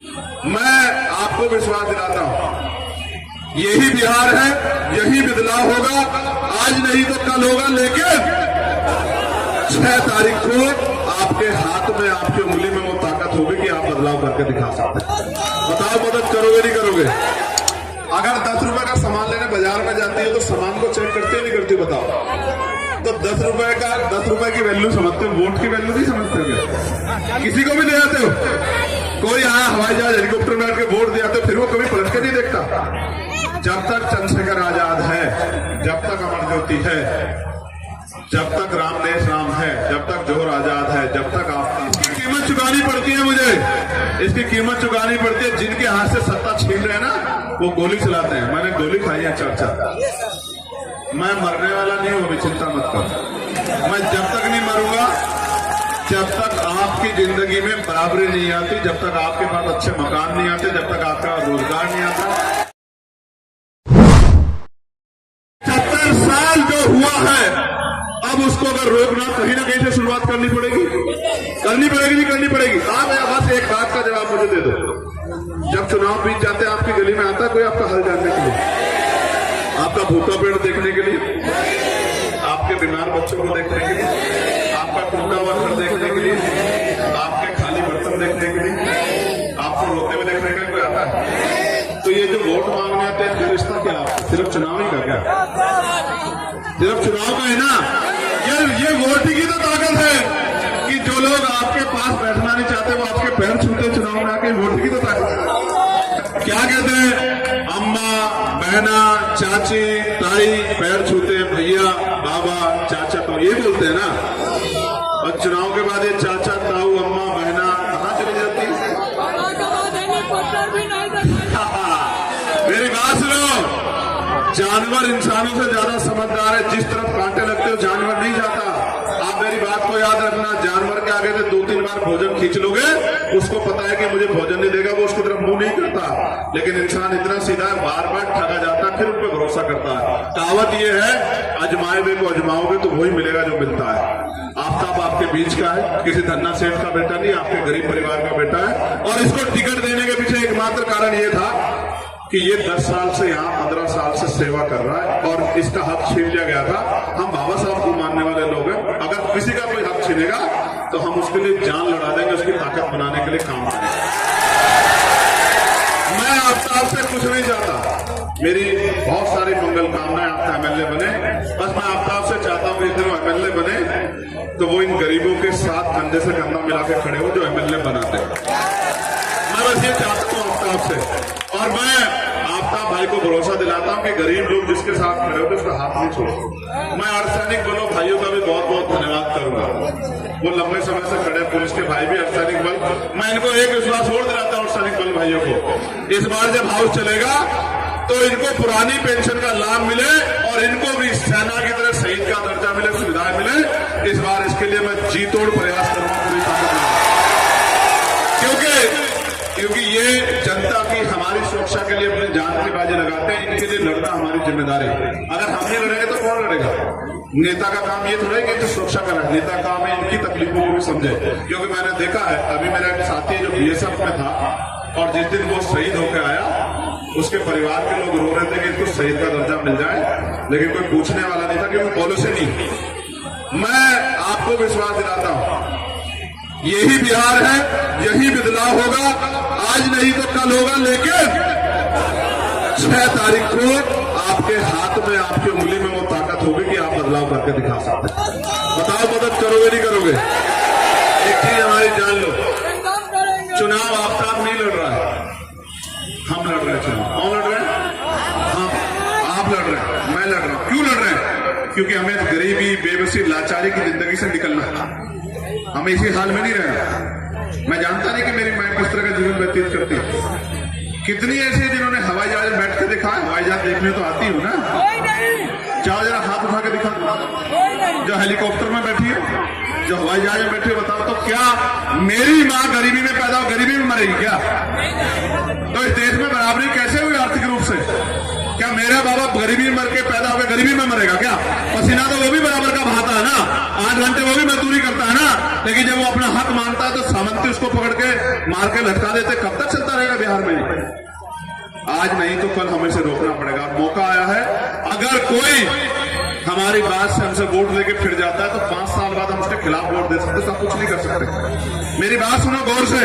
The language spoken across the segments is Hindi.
मैं आपको विश्वास दिलाता हूं, यही बिहार है, यही बदलाव होगा। आज नहीं तो कल होगा, लेकिन 6 तारीख को आपके हाथ में, आपकी उंगली में वो ताकत होगी कि आप बदलाव करके दिखा सकते हैं। बताओ, मदद करोगे नहीं करोगे? अगर 10 रुपए का सामान लेने बाजार में जाती है तो सामान को चेक करती है नहीं करती? बताओ। तो 10 रुपए की वैल्यू समझते हो, वोट की वैल्यू नहीं समझते हो? किसी को भी दे आते हो? कोई यहाँ हवाई जहाज हेलीकॉप्टर में आके वोट दिया तो फिर वो कभी पलट के नहीं देखता। जब तक चंद्रशेखर आजाद है, जब तक अमर ज्योति है, जब तक रामदेश राम है, जब तक जोहर आजाद है, जब तक आप, इसकी कीमत चुकानी पड़ती है मुझे, इसकी कीमत चुकानी पड़ती है। जिनके हाथ से सत्ता छीन रहे हैं ना, वो गोली चलाते हैं। मैंने गोली खाई है 4-4। मैं मरने वाला नहीं हूं, अभी चिंता मत कर। मैं जब तक नहीं मरूंगा, जब तक आपकी जिंदगी में बराबरी नहीं आती, जब तक आपके पास अच्छे मकान नहीं आते, जब तक आपका रोजगार नहीं आता। 70 साल जो हुआ है, अब उसको अगर रोकना, कहीं ना कहीं से शुरुआत करनी पड़ेगी। नहीं करनी पड़ेगी? आप बस एक बात का जवाब मुझे दे दो। जब चुनाव बीत जाते हैं, आपकी गली में आता कोई आपका हाल जानने के लिए, आपका भूखा पेड़ देखने के लिए, आपके बीमार बच्चों को देखने के लिए, आपका टूटा हुआ घर देखने के लिए, आपके खाली बर्तन देखने के लिए, आपको रोते हुए देखने के लिए कोई आता है? तो ये जो वोट मांगने आते हैं, रिश्ता क्या आपका? सिर्फ चुनाव ही का क्या? सिर्फ चुनाव का है ना? ये वोट की तो ताकत है कि जो लोग आपके पास बैठना नहीं चाहते वो आपके पैर छूते चुनाव में आके। वोट की तो ताकत है। क्या कहते हैं? अम्मा, बहना, चाची, ताई पैर छूते, भैया, बाबा, चाचा, तो ये बोलते हैं ना। और चुनाव के बाद ये चाचा, ताऊ, अम्मा, बहना कहां चली जाती है? मेरी बात सुनो, जानवर इंसानों से ज्यादा समझदार है। जिस तरफ कांटे लगते हो जानवर नहीं जाता। आप मेरी बात को याद रखना, जानवर के आगे से 2-3 बार भोजन खींच लोगे, उसको पता है कि मुझे भोजन नहीं देगा, वो उसकी तरफ मुंह नहीं करता। लेकिन इंसान इतना सीधा है, बार बार ठगा जाता है, फिर उन पर भरोसा करता है। कहावत ये है, अजमाए हुए को अजमाओगे तो वही मिलेगा जो मिलता है। आफ्ताब आपके बीच का है, किसी धन्ना सेठ का बेटा नहीं, आपके गरीब परिवार का बेटा है। और इसको टिकट देने के पीछे एकमात्र कारण ये था कि ये 10 साल से यहाँ 15 साल से सेवा कर रहा है और इसका हक छीन लिया गया था। हम बाबा साहब को मानने वाले लोग हैं। अगर किसी का कोई हक छीनेगा तो हम उसके लिए जान लड़ा देंगे, उसकी ताकत बनाने के लिए काम करेंगे। मैं आफ्ताब से कुछ नहीं चाहता, मेरी बहुत सारी मंगल कामनाएं आपका एमएलए बने। बस मैं आफ्ताब से चाहता हूं कि जब एमएलए बने तो वो इन गरीबों के साथ कंधे से कंधा मिला के खड़े हो जो एमएलए बनाते हैं। मैं बस ये चाहता हूं आफ्ताब से। और मैं आफ्ताब भाई को भरोसा दिलाता हूं कि गरीब लोग जिसके साथ खड़े होते उसका हाथ नहीं छोड़ो। मैं अर्धसैनिक बलों भाइयों का भी बहुत बहुत धन्यवाद करूंगा। वो लंबे समय से खड़े, पुलिस के भाई भी, अर्धसैनिक बल। मैं इनको एक विश्वास और दिलाता हूं अर्धसैनिक बल भाइयों को, इस बार जब हाउस चलेगा तो इनको पुरानी पेंशन का लाभ मिले और इनको भी सेना की तरह शहीद का दर्जा मिले, सुविधाएं मिले। इस बार इसके लिए मैं जी तोड़ प्रयास करूंगा पूरी ताकत। क्योंकि ये जनता की, हमारी सुरक्षा के लिए अपनी जान की बाजी लगाते हैं। इनके लिए लड़ना हमारी जिम्मेदारी है। अगर हम नहीं लड़ेंगे तो कौन लड़ेगा? नेता का काम ये थोड़ा है कि सुरक्षा करें, नेता का काम है इनकी तकलीफों को भी समझे। क्योंकि मैंने देखा है, अभी मेरा एक साथी जो बीएसएफ में था और जिस दिन वो शहीद होकर आया उसके परिवार के लोग रो रहे थे कि इसको शहीद का दर्जा मिल जाए, लेकिन कोई पूछने वाला नहीं था क्योंकि पॉलिसी नहीं। मैं आपको विश्वास दिलाता हूं, यही बिहार है, यही बदलाव होगा। आज नहीं तो कल होगा, लेकिन 6 तारीख को आपके हाथ में, आपकी उंगली में वो ताकत होगी कि आप बदलाव करके दिखा सकते हैं। बताओ, मदद करोगे नहीं करोगे? एक चीज हमारी जान लो, चुनाव आफ्ताब नहीं लड़ रहा है, हम लड़ रहे हैं चुनाव। कौन लड़ रहे हैं? हम। आप लड़ रहे हैं, मैं लड़ रहा हूं। क्यों लड़ रहे हैं? क्योंकि हमें गरीबी, बेबसी, लाचारी की जिंदगी से निकलना है। हमें इसी हाल में नहीं रहना। मैं जानता नहीं कि मेरी मां किस तरह का जीवन व्यतीत करती है। कितनी ऐसी जिन्होंने हवाई जहाज में बैठ के देखा है? हवाई जहाज देखने तो आती हो ना? चाहो जरा हाथ उठा के दिखा। जो हेलीकॉप्टर में बैठी है, जो हवाई जहाज में बैठी है, बताओ तो क्या मेरी माँ गरीबी में पैदा हो, गरीबी में मरेगी क्या? तो इस देश में बराबरी कैसे हुई आर्थिक रूप से? क्या मेरा बाबा गरीबी मर के पैदा हुए गरीबी में मरेगा क्या? पसीना तो वो भी बराबर का बहाता है ना, 8 घंटे वो भी मजदूरी करता है ना, लेकिन जब वो अपना हक मांगता है तो सामंती उसको पकड़ के मार के लटका देते। कब तक चलता रहेगा बिहार में? आज नहीं तो कल हमें से रोकना पड़ेगा। मौका आया है, अगर कोई हमारी बात से हमसे वोट लेके फिर जाता है तो 5 साल बाद हम उसके खिलाफ वोट दे सकते, सब कुछ नहीं कर सकते। मेरी बात सुनो गौर से,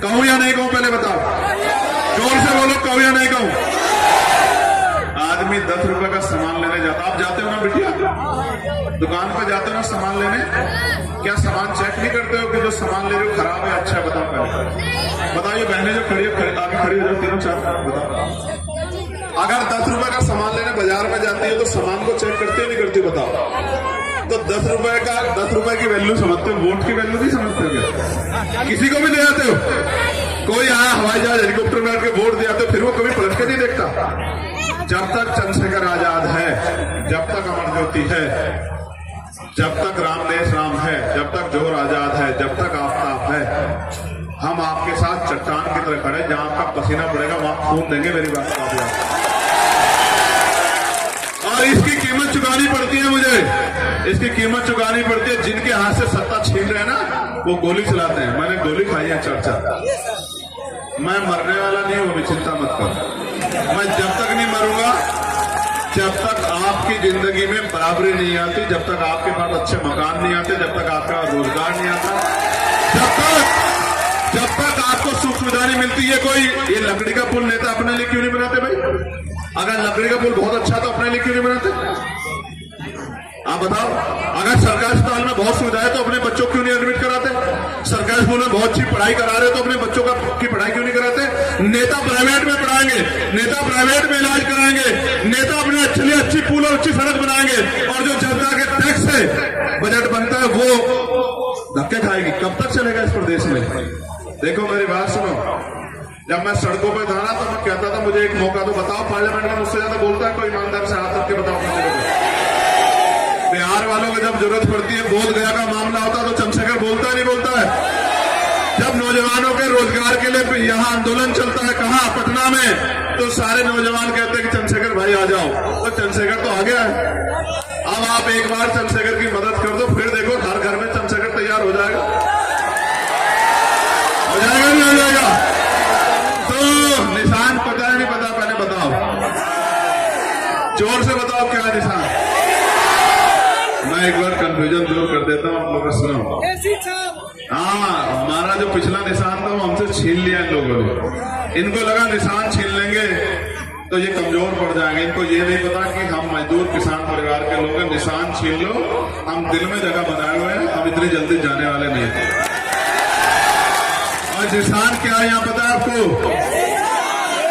कहूं या नहीं कहूं पहले बताओ, जोर से बोलो, कहूं या नहीं कहूं? आदमी 10 रुपए का सामान लेने जाता, आप जाते हो ना बिटिया, दुकान पे जाते हो ना सामान लेने, क्या सामान चेक नहीं करते हो कि जो सामान ले रहे हो खराब है अच्छा है? बताओ पहले बताइए, बहनें जो खड़ी आगे खड़ी हो जाओ, तीनों चार बताओ। अगर 10 रुपए का सामान लेने बाजार में जाती है तो सामान को चेक करती है नहीं करती? बताओ। तो 10 रुपए की वैल्यू समझते हो, वोट की वैल्यू नहीं समझते हो क्या? किसी को भी ले आते हो, कोई आया हवाई जहाज हेलीकॉप्टर में आके वोट दे आते हो, फिर वो कभी पलट के नहीं देखता। जब तक चंद्रशेखर आजाद है, जब तक अमर ज्योति है, जब तक रामदेश राम है, जब तक जोर आजाद है, जब तक आफ्ताब है, हम आपके साथ चट्टान की तरह खड़े, जहां आपका पसीना पड़ेगा वहां खून देंगे। मेरी बात को आप, और इसकी कीमत चुकानी पड़ती है मुझे, इसकी कीमत चुकानी पड़ती है। जिनके हाथ से सत्ता छीन रहे हैं ना, वो गोली चलाते हैं। मैंने गोली खाई है चर्चा, मैं मरने वाला नहीं हूं, अभी चिंता मत करो। मैं जब तक नहीं मरूंगा, जब तक आपकी जिंदगी में बराबरी नहीं आती, जब तक आपके पास अच्छे मकान नहीं आते, जब तक आपका रोजगार नहीं आता, जब तक आपको सुख सुविधा नहीं मिलती है। कोई ये लकड़ी का पुल नेता अपने लिए क्यों नहीं बनाते भाई? अगर लकड़ी का पुल बहुत अच्छा तो अपने लिए क्यों नहीं बनाते? आप बताओ। अगर सरकारी अस्पताल में बहुत सुविधा है तो अपने बच्चों क्यों नहीं एडमिट कराते? सरकारी स्कूल में बहुत अच्छी पढ़ाई करा रहे तो अपने बच्चों की पढ़ाई क्यों नहीं कराते? नेता प्राइवेट में पढ़ाएंगे, नेता प्राइवेट में इलाज कराएंगे, नेता अपने अच्छी पुल और अच्छी सड़क बनाएंगे, और जो जनता के टैक्स से बजट बनता है वो धक्के खाएगी। कब तक चलेगा इस प्रदेश में? देखो मेरी बात सुनो, जब मैं सड़कों पर था ना तो मैं कहता था मुझे एक मौका तो बताओ, पार्लियामेंट में मुझसे ज्यादा बोलता है कोई? ईमानदार से हाथ रख के बताओ। बिहार वालों को जब जरूरत पड़ती है, बोध गया का मामला होता तो चंद्रशेखर बोलता है नहीं बोलता है? जब नौजवानों के रोजगार के लिए यहाँ आंदोलन चलता है, कहाँ पटना में, तो सारे नौजवान कहते हैं कि चंद्रशेखर भाई आ जाओ, तो चंद्रशेखर तो आ गया है। अब आप एक बार चंद्रशेखर की मदद कर दो, फिर देखो हर घर में चंद्रशेखर तैयार हो जाएगा। हो जाएगा नहीं हो जाएगा? तो निशान पता है नहीं पता? पहले बताओ, जोर से बताओ क्या निशान? मैं एक बार कंफ्यूजन दूर कर देता हूं, आप लोग सुनो। हाँ, हमारा जो पिछला निशान था वो हमसे छीन लिया इन लोगों ने। इनको लगा निशान छीन लेंगे तो ये कमजोर पड़ जाएंगे। इनको ये नहीं पता कि हम मजदूर किसान परिवार के लोग हैं। निशान छीन लो, हम दिल में जगह बनाए हुए हैं, हम इतनी जल्दी जाने वाले नहीं थे। और निशान क्या है यहाँ पता है आपको?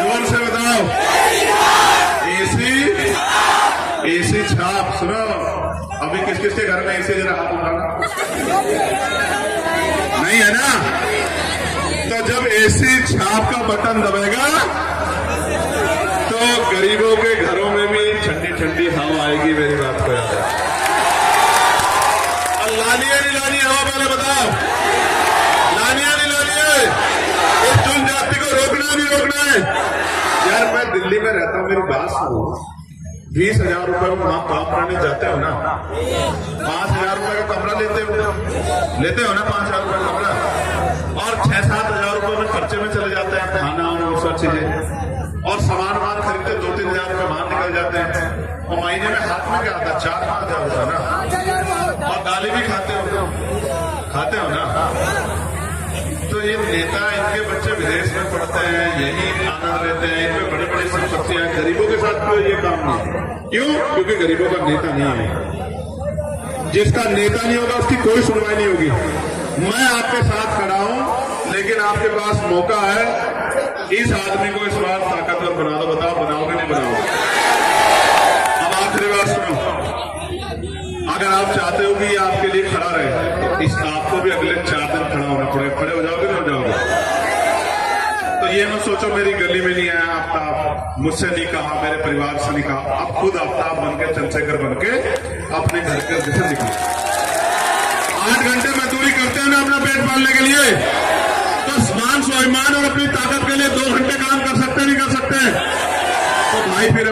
जोर से बताओ। एसी छाप। सुनो, अभी किस किस के घर में एसी? जरा हाथ उठाना। नहीं है ना? तो जब एसी छाप का बटन दबेगा तो गरीबों के घरों में भी ठंडी ठंडी हवा आएगी। मेरी बात को याद है? और लानी है नहीं लानी हवा? पहले बताओ, लानी है नहीं लानी है? इस जन जाति को रोकना नहीं रोकना है? यार मैं दिल्ली में रहता हूं, मेरी बात सुनो। 20,000 रुपए में वहां काम करने जाते हो ना, 5,000 रुपए का कमरा लेते हो ना 5,000 रुपए का कमरा, और 6-7 हजार रुपए में खर्चे में चले जाते हैं, खाना और सब चीजें, और सामान खरीदते 2-3 हजार रुपए वहां निकल जाते हैं, और महीने में हाथ में क्या आता? 4-5 हजार होता ना, और गाली भी खाते हो ना। तो ये नेता, इनके बच्चे विदेश में पढ़ते हैं, यही आनंद लेते हैं, इनमें बड़ी बड़ी संपत्तियां, गरीबों के साथ कोई ये काम नहीं। क्यों? क्योंकि गरीबों का नेता नहीं है। जिसका नेता नहीं होगा उसकी कोई सुनवाई नहीं होगी। मैं आपके साथ खड़ा हूं, लेकिन आपके पास मौका है, इस आदमी को इस बार ताकतवर बना दो। बताओ बनाओगे नहीं बनाओगे? अब आखिरी बात सुनो, अगर आप चाहते हो कि ये आपके लिए खड़ा रहे तो इस आपको भी अगले 4 दिन खड़ा होना पड़ेगा। खड़े हो जाओगे नहीं हो जाओगे? तो ये मत सोचो मेरी गली में नहीं आया आफ्ताब, मुझसे नहीं कहा, मेरे परिवार से नहीं कहा, अब खुद आफ्ताब बनके, चंद्रशेखर बनके अपने घर के जैसे निकले। 8 घंटे मजदूरी करते हैं ना अपना पेट पालने के लिए, तो मान स्वाभिमान और अपनी ताकत के लिए 2 घंटे काम कर सकते नहीं कर सकते? तो भाई फिर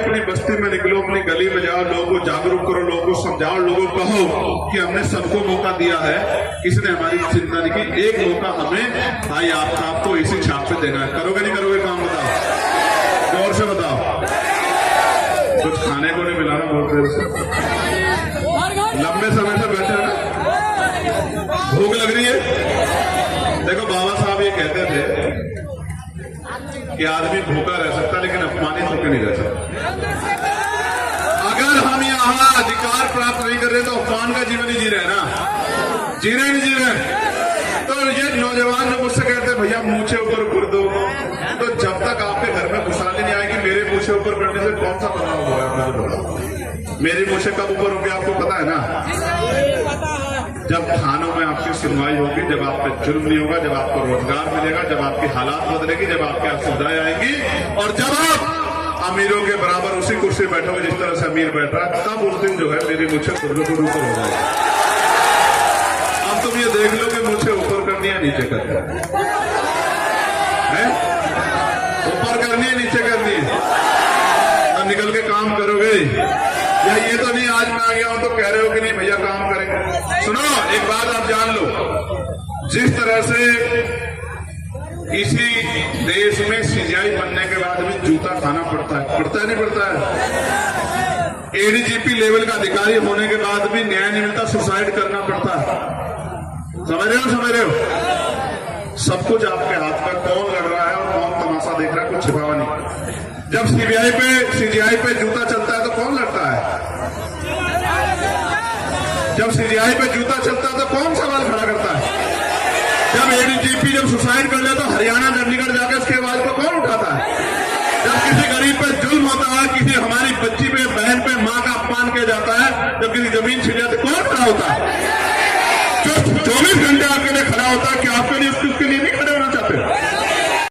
जाओ, लोगों को जागरूक करो, लोगों को समझाओ, लोगों को कहो कि हमने सबको मौका दिया है, किसी ने हमारी चिंता नहीं की, एक मौका हमें भाई आपको इसी छाप पे देना है। करोगे नहीं करोगे काम? बताओ, जोर से बताओ। कुछ खाने को नहीं मिला ना बहुत देर से, लंबे समय से बैठे हैं ना, भूख लग रही है। देखो बाबा साहब ये कहते थे कि आदमी भूखा रह सकता लेकिन अपमानित होकर नहीं रह सकता। अगर हम यहाँ अधिकार प्राप्त नहीं कर रहे तो अपमान का जीवन ही जी रहे ना, जी रहे नहीं जी रहे। तो ये नौजवान जो मुझसे कहते हैं भैया मूछे ऊपर कर दो, तो जब तक आपके घर में खुशहाली नहीं आएगी, मेरे मूछे ऊपर करने से कौन सा बदलाव होगा? मेरी मूछे कब ऊपर होगी आपको पता है ना? जब थानों में आपकी सुनवाई होगी, जब आप पे जुर्म नहीं होगा, जब आपको रोजगार मिलेगा, जब आपकी हालात बदलेगी, जब आपके यहाँ सुविधाएं आएंगी, और जब आप अमीरों के बराबर उसी कुर्सी बैठोगे जिस तरह से अमीर बैठ रहा है, तब उस दिन जो है मेरी मुझे खुद ऊपर हो जाएगी। अब तुम ये देख लो कि मुझे ऊपर करनी है नीचे करनी है, ऊपर करनी है नीचे करनी है, अब निकल के काम करोगे या ये तो नहीं आज मैं आ गया हूं तो कह रहे हो कि नहीं भैया काम करेंगे। सुनो एक बात आप जान लो, जिस तरह से इसी देश में सीजीआई बनने के बाद भी जूता खाना पड़ता है नहीं पड़ता है? एडीजीपी लेवल का अधिकारी होने के बाद भी न्याय नहीं मिलता, सुसाइड करना पड़ता है। समझ रहे हो? सब कुछ आपके हाथ में, कौन लड़ रहा है और कौन तमाशा देख रहा है, कुछ छिपावा नहीं। जब सीजीआई पे जूता चलता है तो कौन लड़ता है? जब सीजीआई पे जूता चलता है तो कौन सवाल खड़ा करता है? जब एडीजीपी जब सुसाइड कर ले तो हरियाणा चंडीगढ़ जाकर उसकी आवाज को कौन उठाता है? जब किसी गरीब पे जुल्म होता है, किसी हमारी बच्ची पे, बहन पे, माँ का अपमान किया जाता है, जब किसी जमीन छिन जाती, कौन खड़ा होता है?